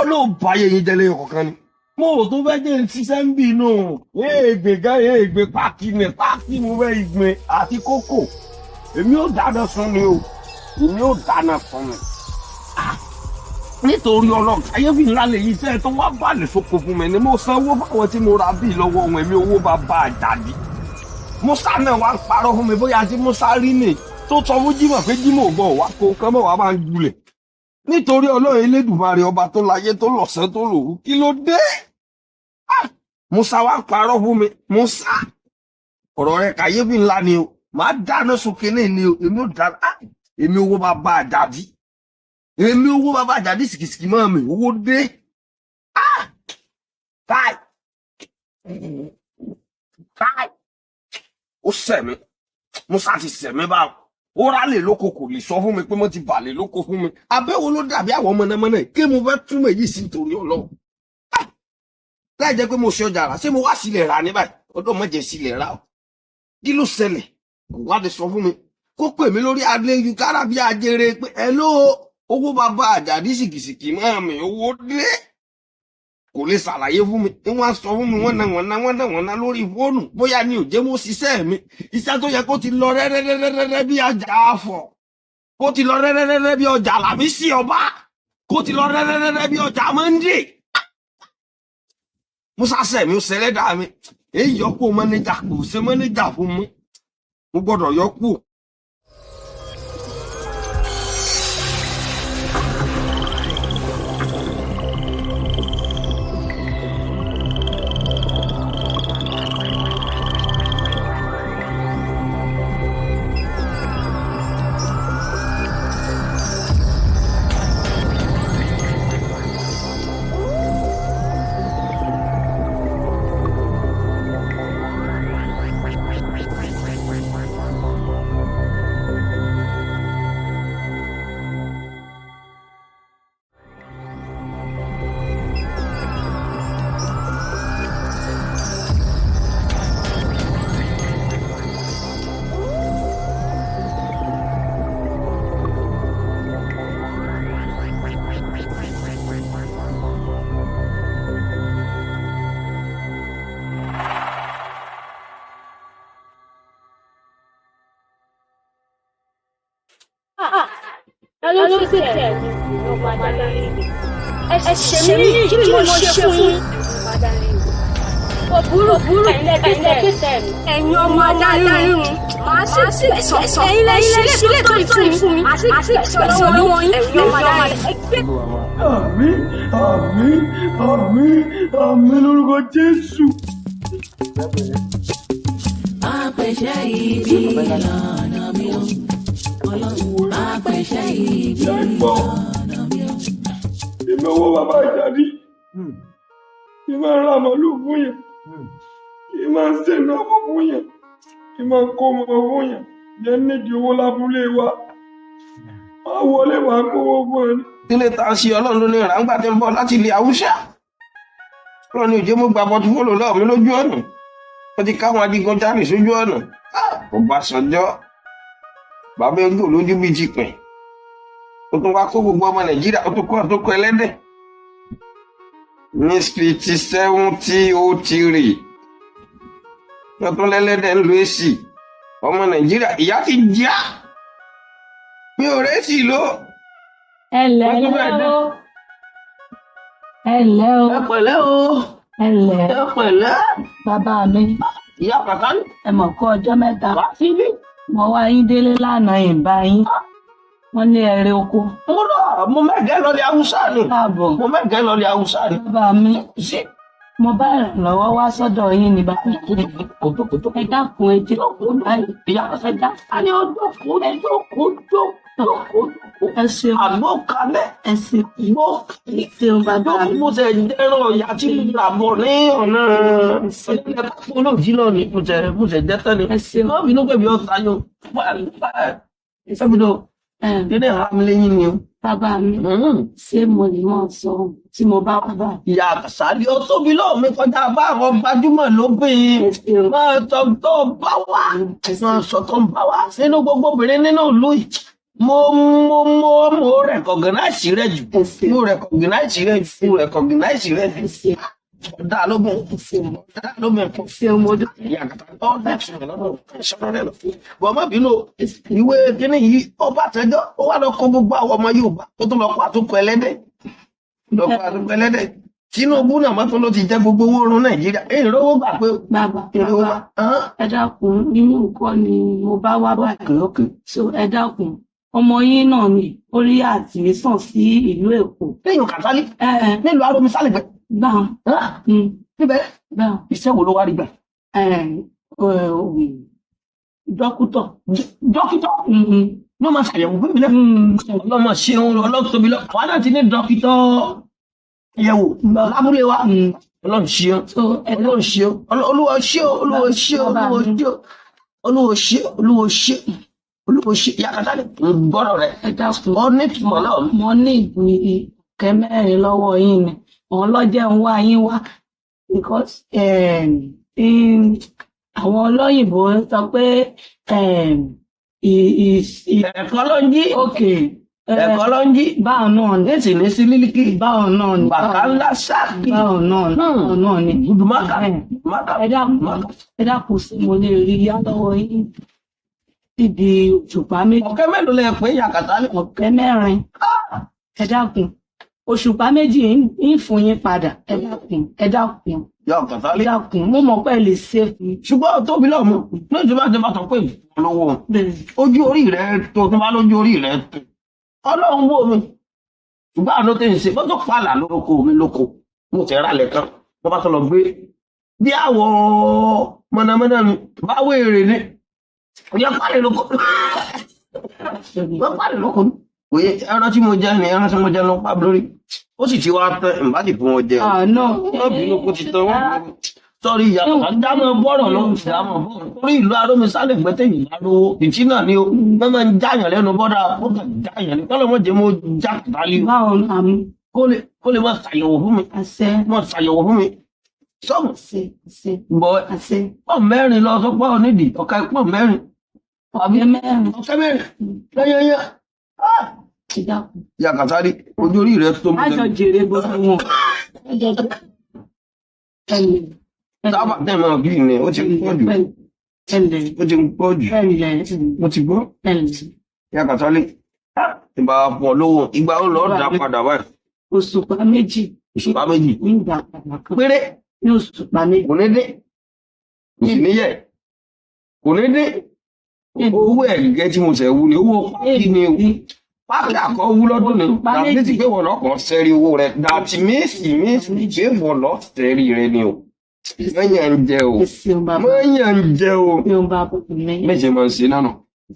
Speaker 6: Ọlọ́run bá yẹyin jẹ́ lẹ́yìn kọ̀ọ̀kan ni. Mo ò tó fẹ́ jẹ́ ṣiṣẹ́ ń bì nù. Èègbè gan èègbè pákí ni pákí mo fẹ́ ìgbìn àti kókò. Èmi ò dáná fún mi o. Èmi ò dáná fún mi. Nítorí Ọlọ́run Kàyéfì ńlá lè yí iṣẹ́ tó wá balẹ̀ sóko fún mi ni mo sanwó fáwọn tí mo ra bíi lọ́wọ́ wọn èmi owó bàbá Àjàdí. Musa náà wá ń parọ́ fún mi bóyá tí Musa rí nì tó sọ fún Jímọ̀ pé Jímọ̀ ò gbọ́ wá kó nǹkan mọ́ wá máa ń gulẹ̀. Nítorí Ọlọ́run Elédùmarè ọba tó láyé tó lọ̀sán tó lòru kí ló dé? Musa wá ń parọ́ fún mi. Musa ọ̀rọ̀ rẹ̀ Kàyéfì ńlá ni o. Màá dáná sókè náà ni o. Èmi ò dáná. Èmi owó bàbá Àjàdí. Èmi owó bàbá Àjàdí sìkìsìkì mọ́ mi. Owó dé. Káì. Ó sẹ̀ mí. Musa ti sẹ̀ mí báwọn. Ó rálè lóko kò lè sọ fún mi pé mo ti bàlè lóko fún mi. Abẹ́wo ló dàbí àwọn mọ̀nàmọ́ná yìí. Kí mo fẹ́ túmọ̀ èyí sí nítorí Ọlọ́run. Láì jẹ́ pé mo ṣe ọjà rà. Ṣé mo wá sílẹ̀ rà ní báyìí? Ọdún mọ̀jẹ̀ sílẹ̀ rà o. Kí ló ṣẹlẹ̀? Kò wá lè sọ fún mi. Kó pè mí lórí ayélujára bí ajere pé hello owó bàbá Àjàdí sìkìsìkì máa mi owó dé. Kò lè ṣàlàyé fún mi. Wọ́n sọ fún mi wọ́n ná lórí fóònù. Bóyá ni ò jẹ́ mo ṣiṣẹ́ mi. Iṣẹ́ tó yẹ kó ti lọ rẹ́rẹ́rẹ́rẹ́ bí ọjà àfọ̀. Kó ti lọ rẹ́rẹ́rẹ́rẹ́ bí ọjà Àlàmísì ọba. Kó ti lọ rẹ́rẹ́rẹ́rẹ́ bí ọjà Monday. Musa sẹ̀ mi ó ṣẹlẹ̀ dà mí. Èyí yọkú mọ́nẹ́jà kò ṣe mọ́nẹ́jà fún mi. Mo gbọ́dọ̀ yọkú.
Speaker 4: ló gbé tẹ̀ ní ọmọ adarí ẹ ṣe mí kí ni mo ṣe fún yín òbúrò ẹ̀yin ẹ̀yin ọmọ adarí màá sì ẹ̀sọ́ ẹ̀yin lẹ́yìn sílẹ̀ tó fún mi màá sì ẹ̀sọ́ lọ́wọ́ yín ẹ̀yin ọmọ adarí.
Speaker 5: Àmín àmín àmín àmín lórúkọ Jésù.
Speaker 1: pèsè ibi lọ́nà mi o. Ọlọ́run má pèsè ibi lọ́nà mi o.
Speaker 5: Èmi owó bàbá Àjàdí. Kí máa ń ra màálù fún yẹn. Kí máa ń sèlú ọmọ fún yẹn. Kí máa ń kó ọmọ fún yẹn. Yẹn nídìí owó lábúlé wa. Máa wọlé máa kówó fún ẹ.
Speaker 6: Nílé ta ṣe ọlọ́run ló ní ìràǹgbà tí ń bọ̀ láti ilẹ̀ Haúsá. Ọlọ́run ní òjé mú gba pọtifólò lọ́wọ́ mi lójú ọ̀nà. Wọ́n ti káwọn adigunjalè sójú ọ̀nà. Ọbásanjọ́. Bàbá ẹgbẹ́ olójú bíi ti pẹ̀. Ó tún wá kó gbogbo ọmọ Nàìjíríà, ó tún kó ẹlẹ́dẹ̀. Ní Spiti 7003. Wọ́n tún lẹ́lẹ́dẹ̀ ń lo èsì. Ọmọ Nàìjíríà, ìyá ti já. Mi ò rẹ́sì lọ.
Speaker 3: ẹ ǹlẹ́ o ẹ ǹlẹ́ o
Speaker 6: Ẹ pẹ̀lẹ́ o.
Speaker 3: ẹ ǹlẹ́
Speaker 6: Ẹ pẹ̀lẹ́.
Speaker 3: bàbá mi
Speaker 6: Ìyá Pàtàkì.
Speaker 3: ẹ mọ̀ kó ọjọ́ mẹ́ta
Speaker 6: Wá síbí.
Speaker 3: mo wá yín délé lánàá ìbá yín wọ́n ní ẹrẹ oko
Speaker 6: Mo mẹ́gẹ́ lọ lé Haúsá ni.
Speaker 3: káàbọ̀
Speaker 6: Mo mẹ́gẹ́ lọ lé Haúsá ni.
Speaker 3: bàbá mi
Speaker 6: Sí.
Speaker 3: mo bá ìrànlọ́wọ́ wá sọ́dọ̀ yín ní bàbá ẹ dákun ẹ jẹ́ báyìí
Speaker 6: Ìyá
Speaker 3: ẹ dá
Speaker 6: a ní ọjọ́ kó
Speaker 3: ẹ ṣeun
Speaker 6: àgbo kalẹ̀.
Speaker 3: ẹ ṣeun ẹ ṣeun bàbá mi
Speaker 6: Mo ṣe dẹ́rọ̀ ìyá tí ń rà bọ̀ ní ọ̀nà ilẹ̀ olóòjì lọ ni mo ṣe dẹ́tẹ́ ni.
Speaker 3: ẹ ṣeun
Speaker 6: Má bínú pé mi ò tayọ. Ṣébìdó, dídé ha mi lẹ́yìn ni o.
Speaker 3: bàbá mi ṣé mo lè mọ̀ sọ tí mo bá wá bá
Speaker 6: Ìyá Kàsálí ó tóbi lọ́ọ̀ mi kọjá bá àwọn gbajúmọ̀ lóbìn. Máa sọ tó bá wà. Máa sọ tó bá wà. Nínú gbogbo obìnrin nínú ìlú yìí. Mo recognize rẹ jù. Mo recognize rẹ jù. Mo recognize rẹ jù. Dá lóbìn. Dá lóbìn.
Speaker 3: ṣeun mo dúpẹ́.
Speaker 6: Ìyá Kàsálí ó lẹ́sùn lọ́dọ̀ ìṣọ́nà rẹ̀ lọ. Bọ̀ má bínú ìwé kíní yìí ọba àtẹjọ́ ó wà lọ kó gbogbo àwọn ọmọ Yorùbá ó tún lọ kó àtúnkọ ẹlẹ́dẹ̀. Lọ́pọ̀ àtúnkọ ẹlẹ́dẹ̀. Tinubu náà mọ́tò ló ti jẹ́ gbogbo owó run Nàìjíríà. Èyí lówó gbà pé
Speaker 3: bàbá
Speaker 6: èrè owó wa.
Speaker 3: ẹ dákun nínú nǹkan ni mo bá wá báyìí
Speaker 6: Òkè.
Speaker 3: so ẹ dákun ọmọ yín náà ni orí àti sàn sí ìlú Èkó
Speaker 6: Lẹ́yìn Kàsálí
Speaker 3: ẹ ẹ
Speaker 6: nílùú Arómi Sálẹ̀gbẹ́.
Speaker 3: gbà
Speaker 6: Níbẹ̀
Speaker 3: gbà
Speaker 6: iṣẹ́ wo ló wá rí gbà?
Speaker 3: dókítà
Speaker 6: Dókítà ló máa ṣàyẹ̀wò fún mi náà. Ọlọ́mọ ṣeun Ọlọ́run tóbi lọ. Àwa náà ti ní dókítà yẹ̀wò lábúlé wa. Ọlọ́run ṣeun.
Speaker 3: so ẹ
Speaker 6: Ọlọ́run ṣeun. Olúwa ṣeun. Olúwa ṣeun. Olúwa ṣeun. Olúwa ṣeun. Olúwa ṣeun. Olúwa ṣeun. Ìyá Kàsálí ń gbọ́dọ̀ rẹ̀.
Speaker 3: ẹ dákun
Speaker 6: Ọ ní ìtumọ̀ náà.
Speaker 3: mo ní ìbùyí kẹmẹrin lọ́wọ́ yín ni òun lọjẹ ń wá yín wá because àwọn olóyìnbó sọ pé
Speaker 6: Ẹ̀kọ́ ló ń jí.
Speaker 3: okay
Speaker 6: Ẹ̀kọ́ ló ń jí.
Speaker 3: báwọn náà ni
Speaker 6: Ní sì ní sí lílíkì.
Speaker 3: báwọn náà ni
Speaker 6: Bàkà ńlá sáàkì.
Speaker 3: báwọn náà ni
Speaker 6: Gùdùmákà.
Speaker 3: ẹ dákun sí mo lè rí yá lọ́wọ́ yín síbi òṣùpá méjì
Speaker 6: Ọ̀kẹ́ mélòó lẹ pé Ìyá Kàsálí?
Speaker 3: ọ̀kẹ́ mẹ́rin ẹ dákun òṣùpá méjì ń fún yín padà ẹ dákun
Speaker 6: Ìyá Kàsálí.
Speaker 3: ẹ dákun mo mọ̀ pé ẹ lè ṣe fún
Speaker 6: Ṣùgbọ́n tóbi lọ́mọ lójú bá ti bá sọ pé ìfowólówó
Speaker 3: bẹ́ẹ̀
Speaker 6: ojú orí rẹ̀ tó tún bá lójú orí rẹ̀ tó. Ọlọ́run wò mí. Ṣùgbọ́n àná tẹ̀ ń ṣe bó tó pààlà lóko mi lóko. Mo ti rà lẹ́kan. Mo bá tó lọ gbé. Bí àwọ̀ mọ̀nàmọ́ná mi bá wéèrè ni. Ìyá pààlà lóko. Wọ́n pààlà lóko mi. Òye ẹran tí mo jẹ ni ẹran tí mo jẹ ló pa lórí. Ó sì ti wá tán ìbá ti fún wọn jẹ.
Speaker 3: àná
Speaker 6: Wọ́n bínú kó ti tán wọ́n. Sọ́rí ìyá Kàsálí dámọ̀ bọ́rọ̀ lọ́wọ́ ìdámọ̀ bọ́rọ̀. Torí ìlú Arómi Sálẹ̀gbẹ́ tẹ̀yìn lárówó. Ìtí náà ni ó. Wọ́n máa ń jáyàn lẹ́nu bọ́dà. Ó kàn jáyàn ní. Kọ́lọ́ mọ̀ jẹ́ mo já Kàsálí.
Speaker 3: báwọn àmì
Speaker 6: Kó lè máa ṣàyẹ̀wò fún mi.
Speaker 3: àṣẹ
Speaker 6: Máa ṣàyẹ̀wò fún mi. Sọ́ọ̀mù.
Speaker 3: àṣẹ
Speaker 6: Bọ̀
Speaker 3: àṣẹ
Speaker 6: pọ̀ mẹ́rin lọ sọ pé onídìí. Ọ̀ka pọ̀ mẹ́rin.
Speaker 3: ọ̀kẹ́ mẹ́rin
Speaker 6: Ọ̀kẹ́ mẹ́rin. Lẹ́yẹ̀yẹ́.
Speaker 3: ẹ dákun
Speaker 6: Ìyá Kàsálí ojú orí rẹ̀ tó mú
Speaker 3: àjọ jèrè gbogbo wọn àjọ jèrè ẹlẹ
Speaker 6: Sábà tẹ̀ máa bí ni ó ti ń pọ̀ jù.
Speaker 3: ẹlẹ
Speaker 6: Ó ti ń pọ̀ jù.
Speaker 3: ẹlẹ
Speaker 6: Mo ti gbọ́.
Speaker 3: ẹlẹ
Speaker 6: Ìyá Kàsálí. Ìgbà pọ̀ lówó. Ìgbà ó lọ dá padà báyìí.
Speaker 3: òṣùpá méjì
Speaker 6: Òṣùpá méjì.
Speaker 3: ní ìgbà padà kan
Speaker 6: Péré.
Speaker 3: ní òṣùpá méjì
Speaker 6: Kò ní dé. Kò sì ní yẹ̀. Kò ní dé. Owó ẹ̀gẹ́ tí mo ṣẹ̀ wú ni owó pákí ni o. Pákí àkọ́wú lọ́dún ni. Dàbí ti pé wọ́n lọ́kàn sẹ́rí owó rẹ̀. Dàtí méèsì pé wọ́n lọ́ sẹ́rí rẹ̀ ni o. mọ́yàn ń jẹ o
Speaker 1: ẹ ṣeun bàbá
Speaker 6: mọ́yàn ń jẹ o
Speaker 1: ṣeun bàbá mi.
Speaker 6: méje máa ń ṣe náà nù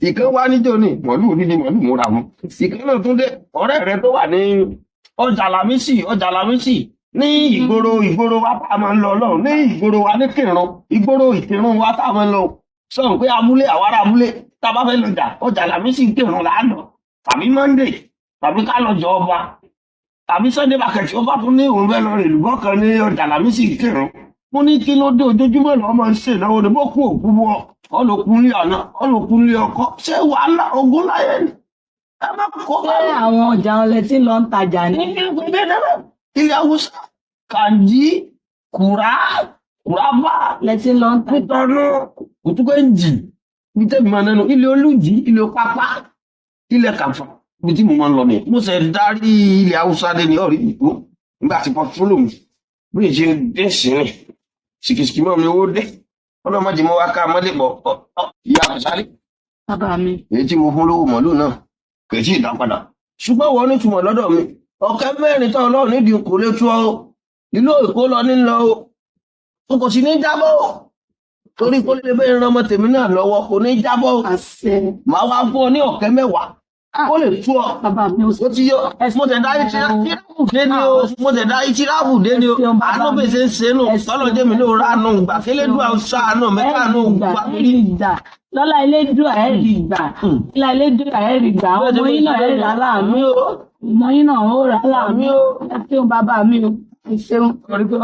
Speaker 6: ìkan wá níjó ní màálù nídìí màálù múra mú ìkan náà tún dé ọ̀rẹ́ rẹ tó wà ní ọjà Lámísì ní ìgboro wa tá a máa ń lọ lọ́run ní ìgboro wa ní Kírun ìgboro Ìkírun wa tá a máa ń lọ sọ̀rọ̀ pé amúlé àwárá amúlé tá a bá fẹ́ lọ ọjà Lámísì Kírun là á lọ tàbí Monday tàbí ká lọ jọ ọba tàbí Sunday market ó bá tún ní òun fẹ́ lọ rè lùbọ́ kan ní ọjà Lámísì Kírun mo ní kí ló dé ojoojúmọ́ lọ́wọ́ máa ń ṣe ìnáwó ní bó kú òkú bọ́ ọlọ́kùnrin àná ọlọ́kùnrin ọkọ ṣé wàhálà ogún láyé ni ẹ má kó bá
Speaker 1: ṣé àwọn ọjà ọlẹ tí ń lọ ń tajà ní.
Speaker 6: ilé Haúsá Kànjí Kùrábà
Speaker 1: lẹtí ń lọ ń tajà.
Speaker 6: Kútọ̀nù Kùtùkẹ́ǹjì bí tẹ́bi máa nẹnu ilé Olújì ilé Pápá ilé Kàfà bí tí mo máa ń lọ nìyẹn mo ṣe darí ilé Haúsá dé ní ọ̀rí ìgbó nígbà tí pọtifólò mi bí ìṣe dé sí ni sìkìsìkì mọ́ mi owó dé ọlọ́mọdé mo wá ká mọ́lẹ̀ bọ̀ ìyá àṣálẹ́
Speaker 1: bàbá mi.
Speaker 6: èyí tí mo fún lówó màálù náà kò tí ì dá padà ṣùgbọ́n wọ́n ní túmọ̀ lọ́dọ̀ mi ọ̀kẹ́ mẹ́rin tán Ọlọ́run nídìí kò lè tú ọ ìlú Èkó lọ ní lọ o kò sì ní jábọ́ torí kó lè bẹ́ẹ̀ ran ọmọ tèmi náà lọ́wọ́ kò ní jábọ́
Speaker 1: àṣẹ.
Speaker 6: màá wá fún ọ ní ọ̀kẹ́ mẹ́wàá ó lè tú ọ
Speaker 1: bàbá mi ò
Speaker 6: ó ti yọ mo tẹ̀ dá ìtìráàbù dé ni o mo tẹ̀ dá ìtìráàbù dé ni o àánú bèsè ń ṣe nù tọ́lọ́jẹ́ mi ló ránù gbà kélédùn àṣàánú mẹ́ta nù gbà
Speaker 1: rí gbà lọ́lá Elédùà ẹ̀ rí gbà lọ́lá Elédùà ẹ̀ rí gbà ọmọ yín náà ẹ̀ rà láàmú ọmọ yín náà ó rà láàmú ẹ ṣeun bàbá mi o ẹ ṣeun.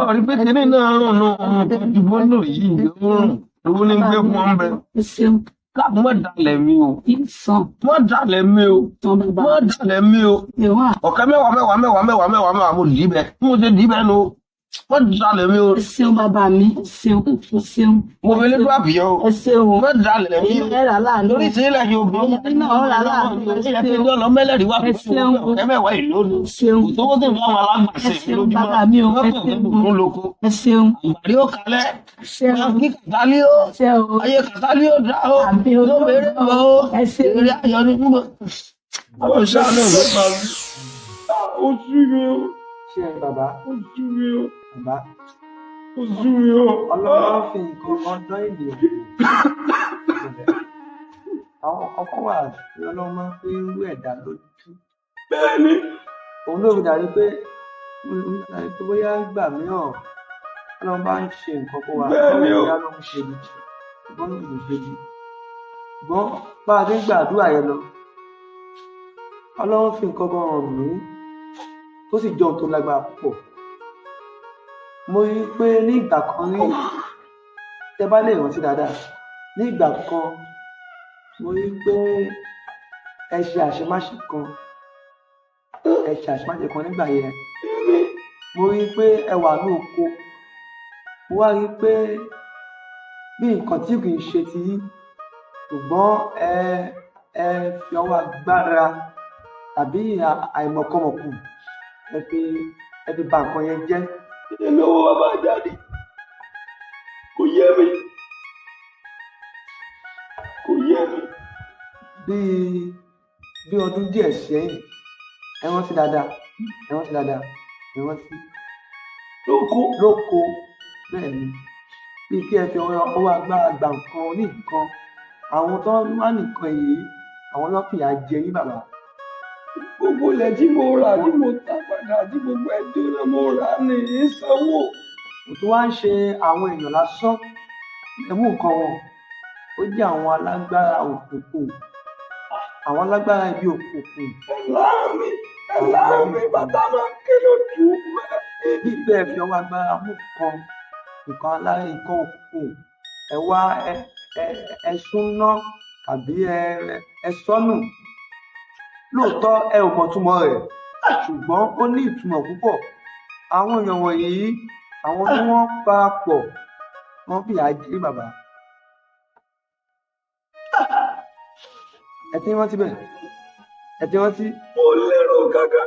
Speaker 6: ọ̀rí pé tẹ́lẹ̀ náà rùn nù ìbò lò yìí rùn owó ní gbé fún ọ bẹ.
Speaker 1: ẹ ṣeun.
Speaker 6: káàbù mọ́ dalẹ̀ mi o
Speaker 1: ìsàn.
Speaker 6: mọ́ dalẹ̀ mi o mọ́ dalẹ̀ mi o ọ̀kẹ́ mẹ́wàá mo dì í bẹ́ẹ̀ mo ṣe dì í bẹ́ẹ̀ nu mọ́ dalẹ̀ mi o.
Speaker 1: ẹ ṣeun bàbá mi ẹ ṣeun ẹ ṣeun.
Speaker 6: mo fi lé dúrà bìyàn o.
Speaker 1: ẹ ṣeun.
Speaker 6: mọ́ dalẹ̀ mi o.
Speaker 1: ẹ rà láàánú.
Speaker 6: lórí tí ilẹ̀ yóò bí.
Speaker 1: ẹ náà rà láàánú.
Speaker 6: ẹ ṣe kí ọlọ́ mẹ́lẹ̀rí wá
Speaker 1: ẹ ṣeun.
Speaker 6: ọ̀kẹ́ mẹ́wàá ìlú ni.
Speaker 1: ẹ ṣeun.
Speaker 6: òtówó tẹ̀ fún àwọn alágbàṣe
Speaker 1: lójúmọ́. bàbá mi o ẹ ṣeun. ẹ ṣeun.
Speaker 6: àgbàrí ó kalẹ̀.
Speaker 1: ṣeun.
Speaker 6: kí kàtàlí ó.
Speaker 1: ṣeun.
Speaker 6: ayé kàtàlí ó dá ó.
Speaker 1: àbí
Speaker 6: ló bèrè bọ̀ ó.
Speaker 1: ẹ ṣeun.
Speaker 6: eré ayọ̀ ni fún mi. àwọn ìṣàánú ló máa ń. ó sú mi o.
Speaker 8: ṣé ẹ bàbá.
Speaker 6: ó sú mi o.
Speaker 8: bàbá.
Speaker 6: ó sú mi o.
Speaker 8: Ọlọ́run fi nǹkan kan dán ènìyàn àwọn kọ́kọ́ wà tí Ọlọ́run máa ń fi rú ẹ̀dá lójú.
Speaker 6: bẹ́ẹ̀ni.
Speaker 8: òun ló fi dàbí pé bóyá gbà mìíràn Ọlọ́run bá ń ṣe nǹkan fún wa
Speaker 6: bẹ́ẹ̀ni o.
Speaker 8: bóyá ló ń ṣe ni ṣùgbọ́n ló ń ṣe ni ṣùgbọ́n bá a ti ń gbàdúrà yẹn lọ Ọlọ́run fi nǹkan kan hàn mí tó sì jọ ohun tó lágbára púpọ̀. mo rí i pé ní ìgbà kan ní tẹ bá lè rántí dáadáa ní ìgbà kan mo rí i pé ẹ ṣe àṣemáṣe kan nígbà yẹn mo rí i pé ẹ wà ní oko mo wá rí i pé bí nǹkan tí kì í ṣe ti yí ṣùgbọ́n ẹ fi ọwọ́ agbára tàbí àìmọ̀kànmọ̀kù ẹ fi bà nǹkan yẹn jẹ́.
Speaker 6: èmi owó wa bá jáde kò yé mi kò yé mi.
Speaker 8: bí ọdún díẹ̀ sẹ́yìn ẹ rántí dáadáa lóko bẹ́ẹ̀ ni bí kí ẹ fi ọwọ́ agbára gba nǹkan ní nǹkan àwọn tó wà nìkan yìí àwọn lọ́kìyà jẹ yín bàbá.
Speaker 6: gbogbo ilẹ̀ tí mo rà tí mo ta padà tí gbogbo ẹjọ́ náà mo rà ní ìsanwó.
Speaker 8: kò tó wá ń ṣe àwọn èèyàn lásán ẹ̀mú nǹkan wọn ó jẹ́ àwọn alágbára òkùnkùn àwọn alágbára ibi òkùnkùn.
Speaker 6: ẹ̀láàmì bàtà máa ké lójú mẹ́.
Speaker 8: bí bẹ́ẹ̀ fi ọwọ́ agbára mú nǹkan alára nǹkan òkùnkùn ẹ wá ẹ súnná tàbí ẹ sọnù lóòótọ́ ẹ ò mọ̀túmọ̀ rẹ̀ ṣùgbọ́n ó ní ìtumọ̀ púpọ̀ àwọn èèyàn wọ̀nyí àwọn tí wọ́n parapọ̀ wọ́n fìyà jẹ bàbá. ẹ ti rántí bẹ́ẹ̀ ẹ ti rántí.
Speaker 6: mo lérò gàgà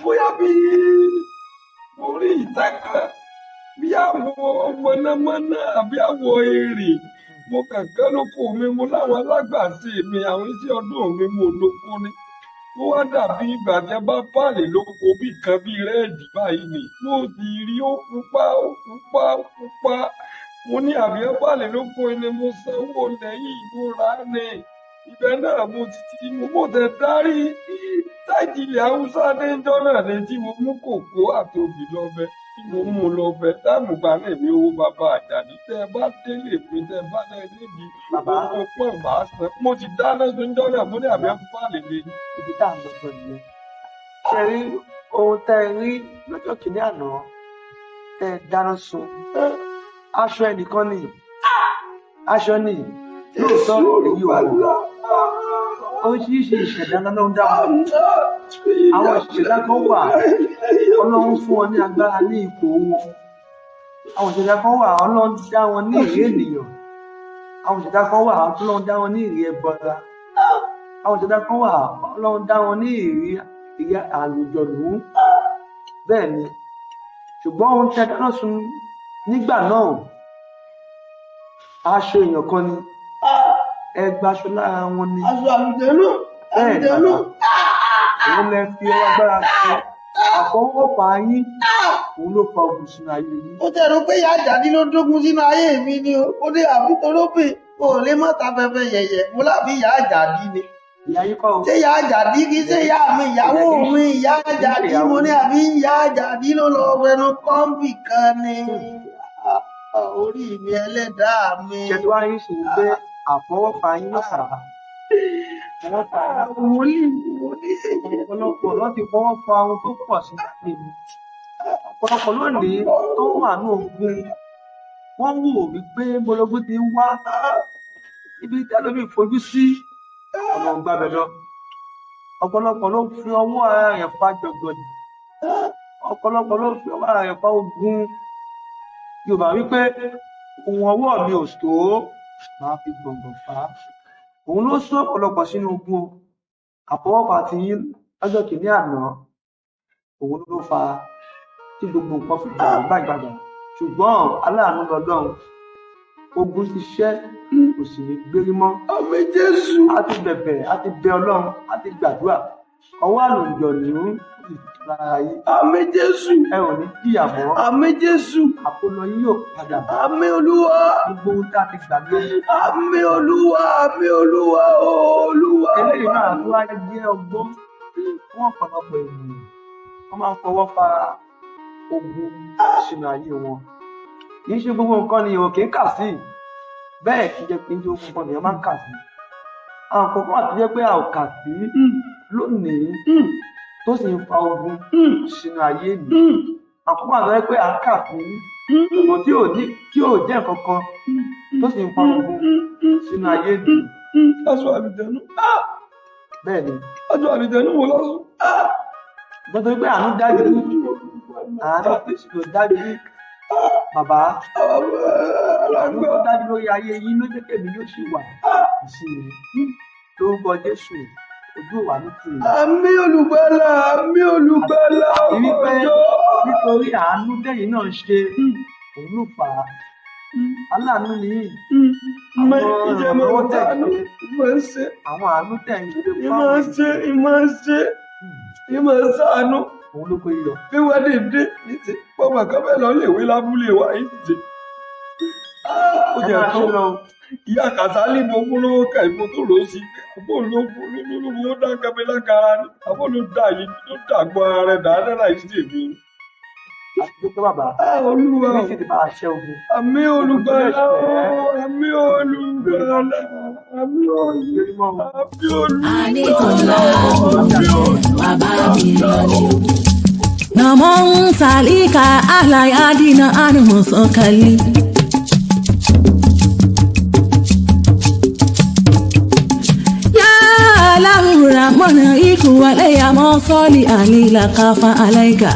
Speaker 6: bóyá bí orí ìtàkà bí àwọ̀ mọ̀nàmọ́ná àbí àwọ̀ èrè mo kàkán lóko mi mo láwọn alágbàṣe mi àwọn iṣẹ́ ọdún mi mo lóko ni
Speaker 5: ó wá dàbí ìgbà tí a bá pààlè lóko bí nǹkan bí rẹ́ẹ̀dì báyìí ni mo sì rí ó pupa mo ní àbí ẹ pààlè lóko ni mo sanwó lẹ́yìn ìmúra ni ibẹ̀ náà mo ti mo tẹ dárí táìtìlẹ̀ haúsá déjọ́ náà ni tí mo mú kòkó àti òbí lọ́bẹ̀ tí mo mú lọ́bẹ̀ táàmù gbà náà ní owó bàbá Àjàdí tẹ́ ẹ bá délé pé tẹ́ ẹ bá náà níbi owó pọ̀ bá san mo ti dáná déjọ́ náà mo ní àbí ẹ pààlè lé ní.
Speaker 8: ibi tá à ń lọ sọ nìyẹn ṣe rí ohun tẹ́ ẹ rí lọ́jọ́ kìíní àná tẹ́ ẹ dáná sun aṣọ ẹnìkan nìyí aṣọ nìyí lóòótọ́ èyí ò wọ̀ oríṣiríṣi ìṣẹ̀dá náà ló ń dá wọn àwọn ìṣẹ̀dá kan wà Ọlọ́run fún wọn ní agbára ní ipò wọn àwọn ìṣẹ̀dá kan wà Ọlọ́run dá wọn ní ìrí ènìyàn àwọn ìṣẹ̀dá kan wà Ọlọ́run dá wọn ní ìrí ẹbọra àwọn ìṣẹ̀dá kan wà Ọlọ́run dá wọn ní ìrí àlùjọ̀nù bẹ́ẹ̀ ni ṣùgbọ́n ohun tí a dáná sun nígbà náà aṣọ èèyàn kan ni ẹgbàṣọ lára wọn ni
Speaker 6: aṣọ àlùjẹ̀nú àlùjẹ̀nú
Speaker 8: òun lè fi ọwọ́ agbára ṣe àfọwọ́fà yín òun ló fa ogun sínú ayé yín.
Speaker 6: ó tẹ̀rù pé ìyá Àjàdí ló dógun sínú ayé mi ni ó dé àbí torópè o ò lè má ta fẹ́fẹ́ yẹ̀yẹ̀ mo láfi ìyá Àjàdí ni.
Speaker 8: ìyá yín kọ́ o.
Speaker 6: ṣé ìyá Àjàdí kì í ṣe ìyá mi ìyàwó mi ìyá Àjàdí mo ní àbí ìyá Àjàdí ló lọ fẹnu kọ́ńbì kan ni orí mi ẹlẹ́dàá mi.
Speaker 8: ṣètò ayé ṣe ń gbé àfọwọ́fà yín ló fà á. ọ̀pọ̀lọpọ̀ ló ti fọwọ́ fa ohun tó pọ̀ sí ìlú. ọ̀pọ̀lọpọ̀ lónìí tó wà ní ogun wọ́n wò wípé bológun ti ń wá ibi tẹ́lómi fojú sí ọ̀nà gbàbẹ̀ lọ. ọ̀pọ̀lọpọ̀ ló fi ọwọ́ ara rẹ̀ fa jọ̀gọ̀dì. ọ̀pọ̀lọpọ̀ ló fi ọwọ́ ara rẹ̀ fa ogun. Yorùbá wípé ohun ọwọ́ mi ò tó máa fi gbọ̀ngbọ̀n fà á. Òun ló sún ọ̀pọ̀lọpọ̀ sínú ogun àfọwọ́fà ti yín lọ́jọ́ kìíní àná. Òun ló fa tí gbogbo nǹkan fi gbà gbàgbàgbà. Ṣùgbọ́n aláàánú lọ́lọ́run ogun ti ṣẹ́ kò sì ní gbérí mọ́.
Speaker 6: Àmín Jésù.
Speaker 8: A ti bẹ̀bẹ̀, a ti bẹ Ọlọ́run, a ti gbàdúrà. Ọwọ́ àlùjọ̀nù lára yìí.
Speaker 6: Àmín Jésù.
Speaker 8: Ẹ ò ní jìyà mọ́.
Speaker 6: Àmín Jésù.
Speaker 8: Àpòlọ yín yóò padà bọ̀.
Speaker 6: Àmín Olúwa.
Speaker 8: Gbogbo ohun tá a ti gbà lọ.
Speaker 6: Àmín Olúwa. Àmín Olúwa. Olúwa.
Speaker 8: Eléyìí náà tó wá jẹ́ ọgbọ́n fún ọ̀pọ̀lọpọ̀ ènìyàn. Wọ́n máa ń fọwọ́ fa ogun sínú ayé wọn. Kì í ṣe gbogbo nǹkan ni ìwò kì í kà sí. Bẹ́ẹ̀ kì í jẹ́ pé ní ogun kan nìyẹn máa ń kà sí. Àwọn kọ̀ọ̀kan àti jẹ́ pé a ò kà sí lónìí tó sì ń fa ogun sínú ayé mi. Àwọn kọ̀ọ̀kan àti jẹ́ pé a ń kà sí ọ̀pọ̀ tí ò jẹ́ nǹkan kan tó sì ń fa ogun sínú ayé mi.
Speaker 5: Aṣọ àlùjẹ̀nú.
Speaker 8: Bẹ́ẹ̀ ni.
Speaker 5: Aṣọ àlùjẹ̀nú wo lọ́sùn?
Speaker 8: Gbọ́dọ̀ pé àánú dájú dájú bàbá àánú tó dájú lórí ayé yín ló jẹ́ kẹ́mi yóò sì wà ìsinmi lórúkọ Jésù ojú wa ní tìrì.
Speaker 6: Àmín Olùgbàlà, àmín Olùgbàlà.
Speaker 8: Wípé nítorí àánú tẹ̀yìn náà ṣe òun ló fà á. Aláàánú nìyí.
Speaker 5: Ìjẹ́mọ̀ tẹ̀yìn ìmọ̀ ń ṣe.
Speaker 8: Àwọn àánú tẹ̀yìn ṣe fún
Speaker 5: ìmọ̀ ń ṣe ìmọ̀ ń ṣe ìmọ̀ ń ṣàánú.
Speaker 8: Òun ló kó yọ.
Speaker 5: Bí wọ́n lè dé ní ti pọ́pọ́ kan bẹ́ẹ̀ lọ léèwé lábúlé wa yìí ti. Ó jẹ́ tó ìyá Kàsálí mo fún lówó ká ìbò tó lò ó sí. Àbó ló dá kẹ́mi lákàrá ni. Àbó ló dá yìí tó dàgbọ́ ara rẹ̀ dáadáa láì sí èmi.
Speaker 8: Àti pé bàbá.
Speaker 5: Olúwa.
Speaker 8: Ní ti ti bá a ṣẹ́ ogun.
Speaker 5: Àmín Olùgbàlà. Àmín Olùgbàlà. Àmín Olùgbàlà.
Speaker 1: Àníkọ̀lá bàbá mi lọ́lẹ̀. Namon salika ahlayadina animusokali. Ya Lamura mona iku wale ya mosoli alila kafa alaika.